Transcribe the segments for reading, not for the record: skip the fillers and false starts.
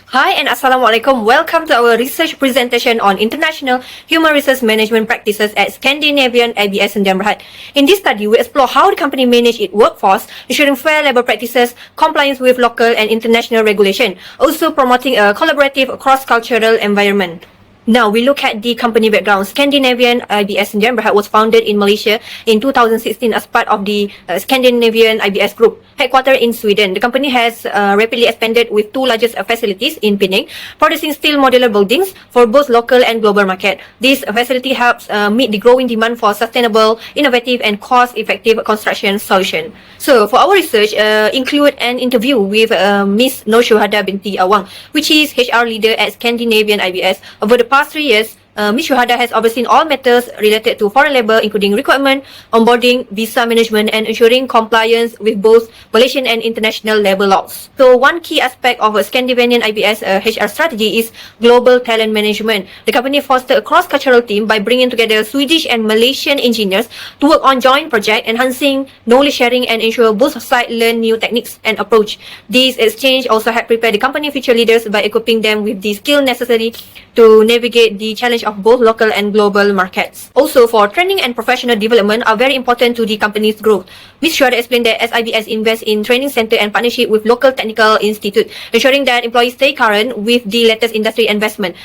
Hi and Assalamualaikum. Welcome to our research presentation on international human resource management practices at Scandinavian IBS in Denmark. In this study, we explore how the company manage its workforce, ensuring fair labor practices, compliance with local and international regulation, also promoting a collaborative cross-cultural environment. Now we look at the company background. Scandinavian IBS in Denmark was founded in Malaysia in 2016 as part of the Scandinavian IBS Group, headquartered in Sweden. The company has rapidly expanded with two largest facilities in Penang, producing steel modular buildings for both local and global market. This facility helps meet the growing demand for sustainable, innovative, and cost-effective construction solution. So for our research, include an interview with Miss Nur Syuhada binti Awang, which is HR leader at Scandinavian IBS. Over the past 3 years, Ms. Syuhada has overseen all matters related to foreign labour, including recruitment, onboarding, visa management, and ensuring compliance with both Malaysian and international labour laws. So, one key aspect of a Scandinavian IBS HR strategy is global talent management. The company fostered a cross-cultural team by bringing together Swedish and Malaysian engineers to work on joint projects, enhancing knowledge sharing and ensure both sides learn new techniques and approach. This exchange also helped prepare the company future leaders by equipping them with the skills necessary to navigate the challenge of both local and global markets. Also, for training and professional development are very important to the company's growth. Ms. Syuhada explained that SIBS invests in training center and partnership with local technical institute, ensuring that employees stay current with the latest industry investment,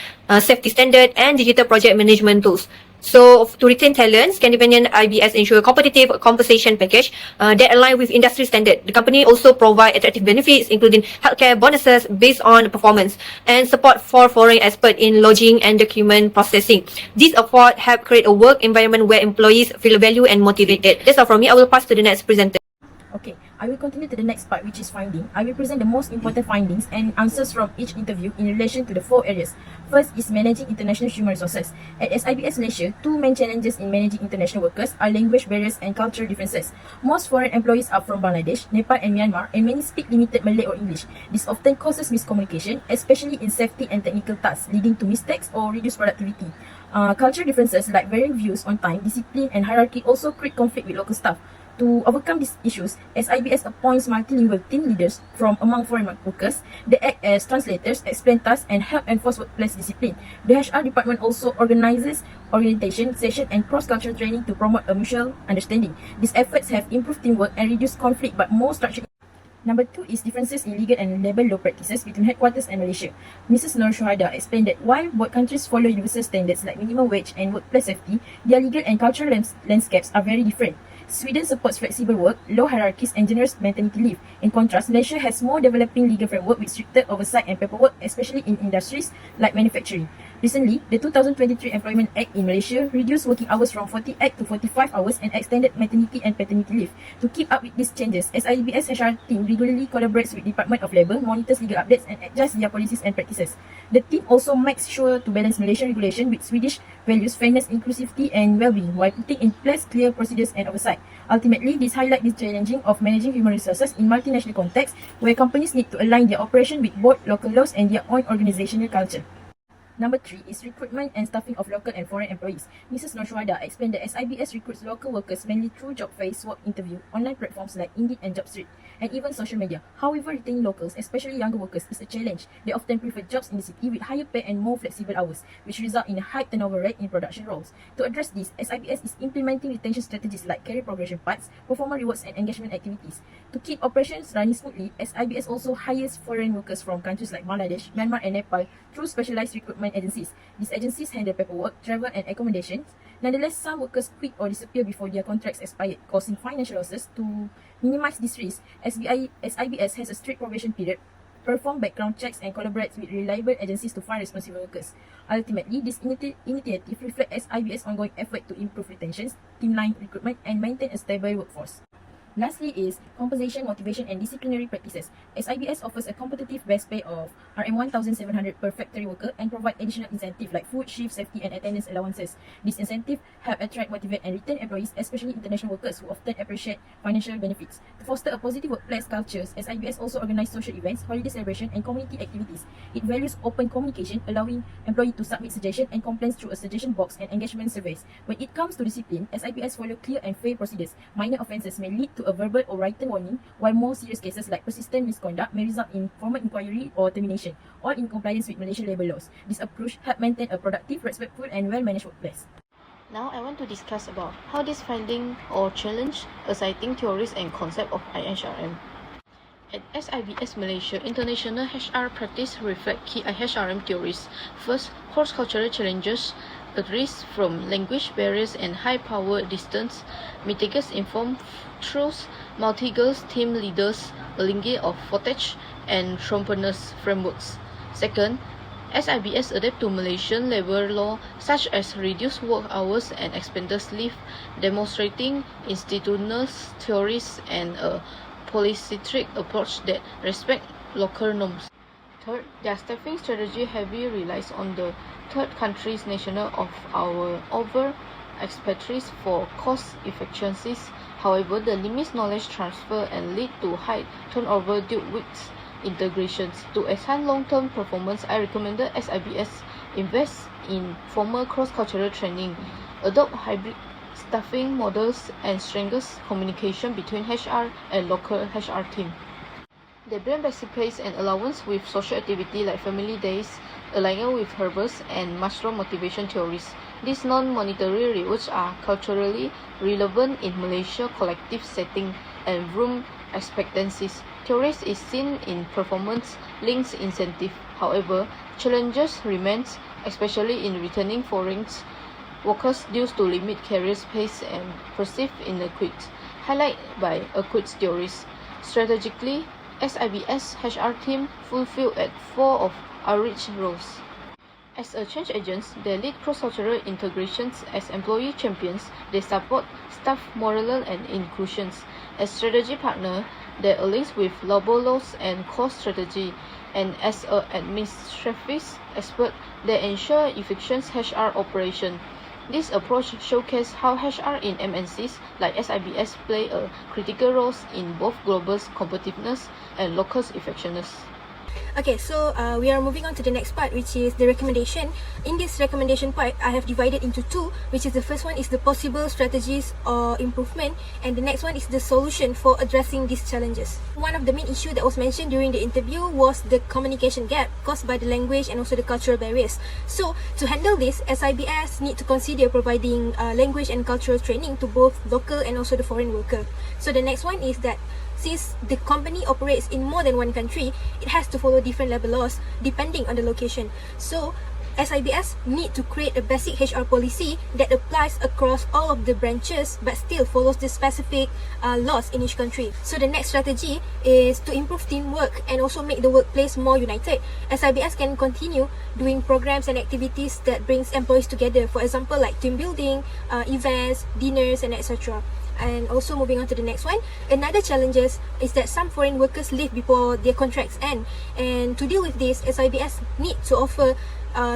safety standard, and digital project management tools. So, to retain talent, Scandinavian IBS ensure competitive compensation package that align with industry standard. The company also provide attractive benefits, including healthcare bonuses based on performance and support for foreign experts in lodging and document processing. These efforts help create a work environment where employees feel valued and motivated. That's all from me. I will pass to the next presenter. Okay, I will continue to the next part, which is finding. I will present the most important findings and answers from each interview in relation to the 4 areas. First is managing international human resources. At SIBS Malaysia, 2 main challenges in managing international workers are language barriers and cultural differences. Most foreign employees are from Bangladesh, Nepal and Myanmar, and many speak limited Malay or English. This often causes miscommunication, especially in safety and technical tasks, leading to mistakes or reduced productivity. Cultural differences like varying views on time, discipline and hierarchy also create conflict with local staff. To overcome these issues, SIBS appoints multilingual team leaders from among foreign workers. They act as translators, explain tasks, and help enforce workplace discipline. The HR department also organizes orientation session and cross-cultural training to promote a mutual understanding. These efforts have improved teamwork and reduced conflict, but more structured. Number 2 is differences in legal and labour law practices between headquarters and Malaysia. Mrs. Nur Syuhada explained that while both countries follow universal standards like minimum wage and workplace safety, their legal and cultural landscapes are very different. Sweden supports flexible work, low hierarchies and generous maternity leave. In contrast, Malaysia has more developing legal framework with stricter oversight and paperwork, especially in industries like manufacturing. Recently, the 2023 Employment Act in Malaysia reduced working hours from 48 to 45 hours and extended maternity and paternity leave. To keep up with these changes, SIBS HR team regularly collaborates with Department of Labour, monitors legal updates and adjusts their policies and practices. The team also makes sure to balance Malaysian regulation with Swedish values, fairness, inclusivity and well-being while putting in place clear procedures and oversight. Ultimately, this highlights the challenging of managing human resources in multinational contexts where companies need to align their operation with both local laws and their own organizational culture. Number 3 is recruitment and staffing of local and foreign employees. Mrs. Nur Syuhada explained that SIBS recruits local workers mainly through job face work interview, online platforms like Indeed and JobStreet, and even social media. However, retaining locals, especially younger workers, is a challenge. They often prefer jobs in the city with higher pay and more flexible hours, which result in a high turnover rate in production roles. To address this, SIBS is implementing retention strategies like career progression paths, performance rewards, and engagement activities. To keep operations running smoothly, SIBS also hires foreign workers from countries like Bangladesh, Myanmar, and Nepal through specialized recruitment agencies. These agencies handle paperwork, travel, and accommodations. Nonetheless, some workers quit or disappear before their contracts expired, causing financial losses. To minimize this risk, SIBS has a strict probation period, perform background checks, and collaborates with reliable agencies to find responsible workers. Ultimately, this initiative reflects SIBS' ongoing effort to improve retention, streamline recruitment, and maintain a stable workforce. Lastly is compensation, motivation, and disciplinary practices. SIBS offers a competitive base pay of Rm 1,700 per factory worker and provide additional incentive like food, shift, safety, and attendance allowances. These incentives help attract, motivate, and retain employees, especially international workers who often appreciate financial benefits. To foster a positive workplace culture, SIBS also organizes social events, holiday celebration, and community activities. It values open communication, allowing employees to submit suggestions and complaints through a suggestion box and engagement surveys. When it comes to discipline, SIBS follow clear and fair procedures. Minor offences may lead to to a verbal or written warning, while more serious cases like persistent misconduct may result in formal inquiry or termination, all in compliance with Malaysian labour laws. This approach helps maintain a productive, respectful and well-managed workplace. Now I want to discuss about how this finding or challenge a citing theories and concept of IHRM. At SIBS Malaysia, international HR practice reflect key IHRM theories. First, cross-cultural challenges arise from language barriers and high power distance, mitigates informed through multi-girls team leaders, a linkage of footage and entrepreneurs frameworks. Second, SIBS adapt to Malaysian labour law such as reduced work hours and expanded leave, demonstrating institutional theories and a polycentric approach that respect local norms. Third, their staffing strategy heavily relies on the third country's national of our over expatriates for cost efficiencies. However, the limits knowledge transfer and lead to high turnover due with integrations. To enhance long-term performance, I recommended SIBS invest in formal cross-cultural training, adopt hybrid staffing models and strengthen communication between HR and local HR team. They blend basic pays and allowance with social activity like family days, aligning with Herbers and mushroom motivation theories. These non-monetary rewards are culturally relevant in Malaysia collective setting and room expectancies. Theories is seen in performance-linked incentive. However, challenges remains, especially in returning foreign workers due to limit career space and perceived inequity, highlighted by acute theories. Strategically, SIBS HR team fulfill at 4 of outreach roles. As a change agents, they lead cross-cultural integrations. As employee champions, they support staff morale and inclusions. As strategy partner, they align with labor laws and cost strategy. And as an administrative expert, they ensure efficient HR operation. This approach showcases how HR in MNCs like SIBS play a critical role in both global competitiveness and local effectiveness. Okay, so we are moving on to the next part, which is the recommendation. In this recommendation part, I have divided into two, which is the first one is the possible strategies or improvement, and the next one is the solution for addressing these challenges. One of the main issues that was mentioned during the interview was the communication gap caused by the language and also the cultural barriers. So, to handle this, SIBS need to consider providing language and cultural training to both local and also the foreign worker. So, the next one is that since the company operates in more than one country, it has to follow different labor laws depending on the location. So, SIBS need to create a basic HR policy that applies across all of the branches but still follows the specific laws in each country. So the next strategy is to improve teamwork and also make the workplace more united. SIBS can continue doing programs and activities that brings employees together, for example like team building, events, dinners and etc. And also moving on to the next one, another challenges is that some foreign workers leave before their contracts end, and to deal with this, SIBS need to offer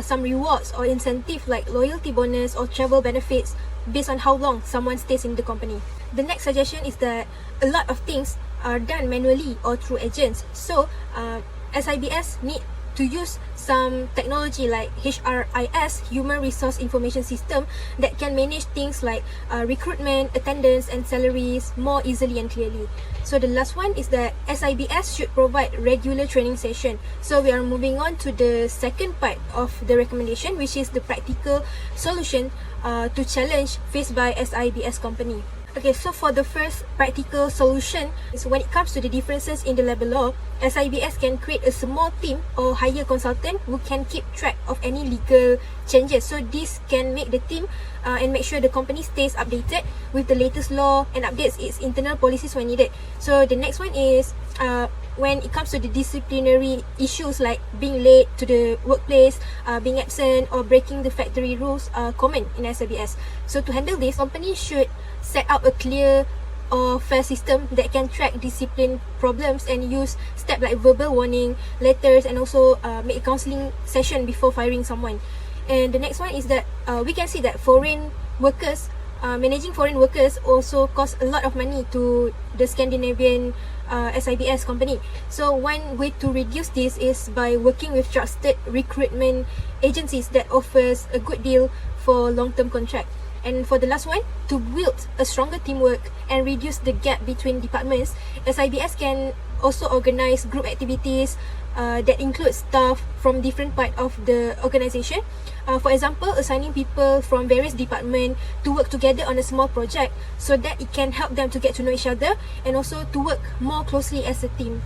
some rewards or incentive like loyalty bonus or travel benefits based on how long someone stays in the company. The next suggestion is that a lot of things are done manually or through agents, so SIBS need to use some technology like HRIS, Human Resource Information System, that can manage things like recruitment, attendance and salaries more easily and clearly. So the last one is that SIBS should provide regular training session. So we are moving on to the second part of the recommendation, which is the practical solution to challenge faced by SIBS company. Okay, so for the first practical solution is when it comes to the differences in the labor law, SIBS can create a small team or hire consultant who can keep track of any legal changes. So this can make the team and make sure the company stays updated with the latest law and updates its internal policies when needed. So the next one is when it comes to the disciplinary issues like being late to the workplace, being absent or breaking the factory rules are common in SIBS. So to handle this, companies should set up a clear or fair system that can track discipline problems and use steps like verbal warning, letters and also make a counselling session before firing someone. And the next one is that we can see that foreign workers, managing foreign workers also costs a lot of money to the Scandinavian SIBS company. So one way to reduce this is by working with trusted recruitment agencies that offers a good deal for long-term contract. And for the last one, to build a stronger teamwork and reduce the gap between departments, SIBS can also organize group activities that include staff from different part of the organization. For example, assigning people from various departments to work together on a small project so that it can help them to get to know each other and also to work more closely as a team.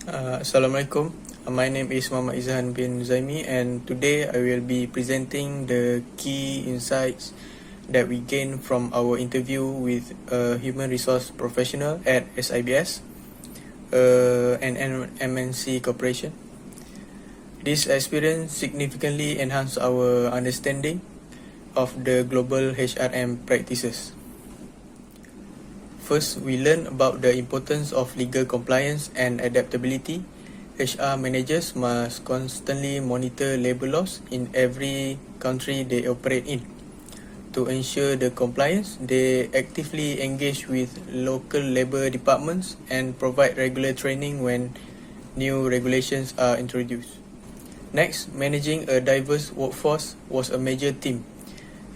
Assalamualaikum. My name is Muhammad Izhan bin Zaimi, and today I will be presenting the key insights that we gained from our interview with a human resource professional at SIBS, an MNC corporation. This experience significantly enhanced our understanding of the global HRM practices. First, we learned about the importance of legal compliance and adaptability. HR managers must constantly monitor labor laws in every country they operate in. To ensure the compliance, they actively engage with local labor departments and provide regular training when new regulations are introduced. Next, managing a diverse workforce was a major theme.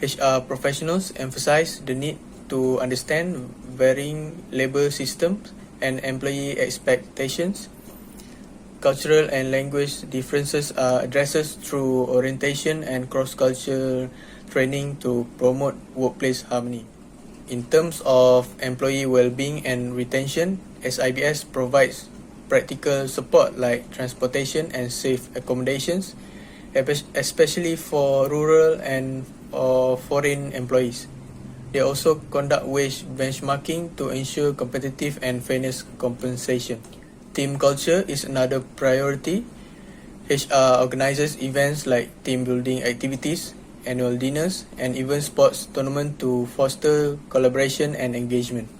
HR professionals emphasize the need to understand varying labor systems and employee expectations. Cultural and language differences are addressed through orientation and cross-cultural training to promote workplace harmony. In terms of employee well-being and retention, SIBS provides practical support like transportation and safe accommodations, especially for rural and foreign employees. They also conduct wage benchmarking to ensure competitive and fairness compensation. Team culture is another priority. HR organizes events like team building activities, annual dinners, and even sports tournaments to foster collaboration and engagement.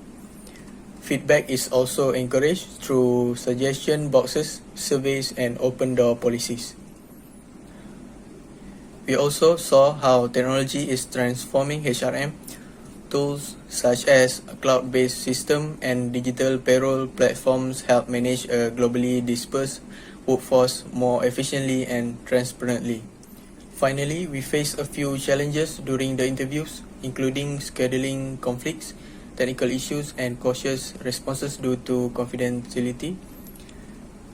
Feedback is also encouraged through suggestion boxes, surveys, and open door policies. We also saw how technology is transforming HRM. Tools such as a cloud-based system and digital payroll platforms help manage a globally dispersed workforce more efficiently and transparently. Finally, we faced a few challenges during the interviews, including scheduling conflicts, technical issues, and cautious responses due to confidentiality.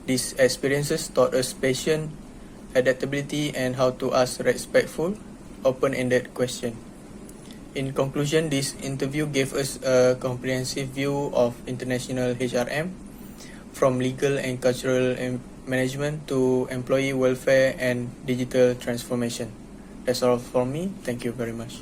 These experiences taught us patience, adaptability, and how to ask respectful, open-ended questions. In conclusion, this interview gave us a comprehensive view of international HRM, from legal and cultural management to employee welfare and digital transformation. That's all from me. Thank you very much.